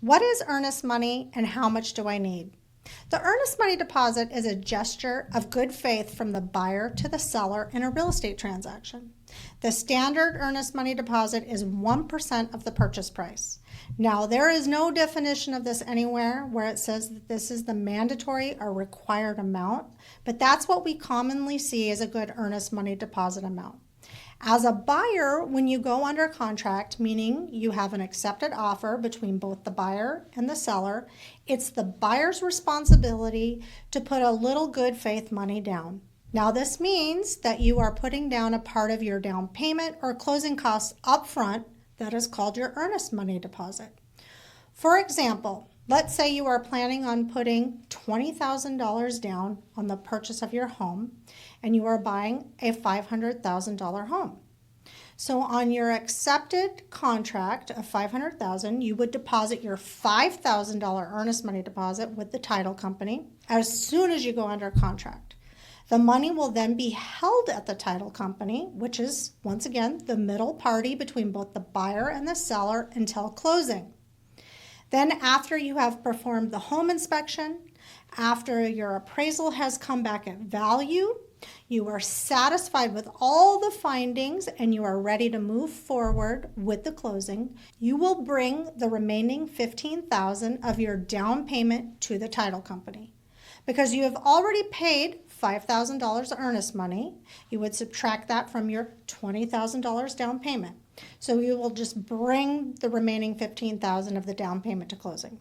What is earnest money and how much do I need? The earnest money deposit is a gesture of good faith from the buyer to the seller in a real estate transaction. The standard earnest money deposit is 1% of the purchase price. Now, there is no definition of this anywhere where it says that this is the mandatory or required amount, but that's what we commonly see as a good earnest money deposit amount. As a buyer, when you go under contract, meaning you have an accepted offer between both the buyer and the seller, it's the buyer's responsibility to put a little good faith money down. Now, this means that you are putting down a part of your down payment or closing costs up front. That is called your earnest money deposit. For example, let's say you are planning on putting $20,000 down on the purchase of your home and you are buying a $500,000 home. So on your accepted contract of $500,000, you would deposit your $5,000 earnest money deposit with the title company as soon as you go under contract. The money will then be held at the title company, which is, once again, the middle party between both the buyer and the seller until closing. Then after you have performed the home inspection, after your appraisal has come back at value, you are satisfied with all the findings and you are ready to move forward with the closing, you will bring the remaining $15,000 of your down payment to the title company. Because you have already paid $5,000 earnest money, you would subtract that from your $20,000 down payment. So you will just bring the remaining $15,000 of the down payment to closing.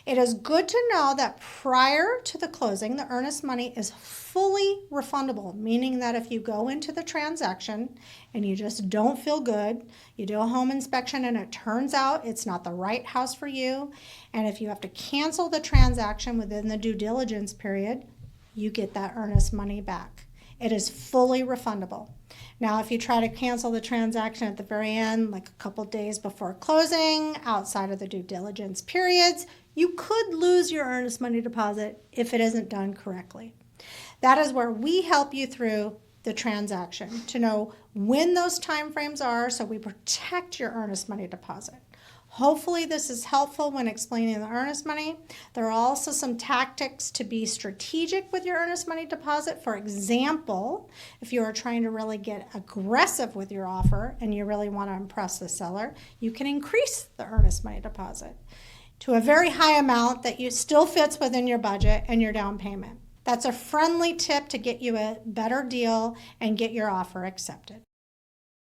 It is good to know that prior to the closing, the earnest money is fully refundable, meaning that if you go into the transaction and you just don't feel good, you do a home inspection and it turns out it's not the right house for you, and if you have to cancel the transaction within the due diligence period, you get that earnest money back. It is fully refundable. Now, if you try to cancel the transaction at the very end, like a couple days before closing, outside of the due diligence periods, you could lose your earnest money deposit if it isn't done correctly. That is where we help you through the transaction to know when those time frames are so we protect your earnest money deposit. Hopefully this is helpful when explaining the earnest money. There are also some tactics to be strategic with your earnest money deposit. For example, if you are trying to really get aggressive with your offer and you really want to impress the seller, you can increase the earnest money deposit to a very high amount that you still fits within your budget and your down payment. That's a friendly tip to get you a better deal and get your offer accepted.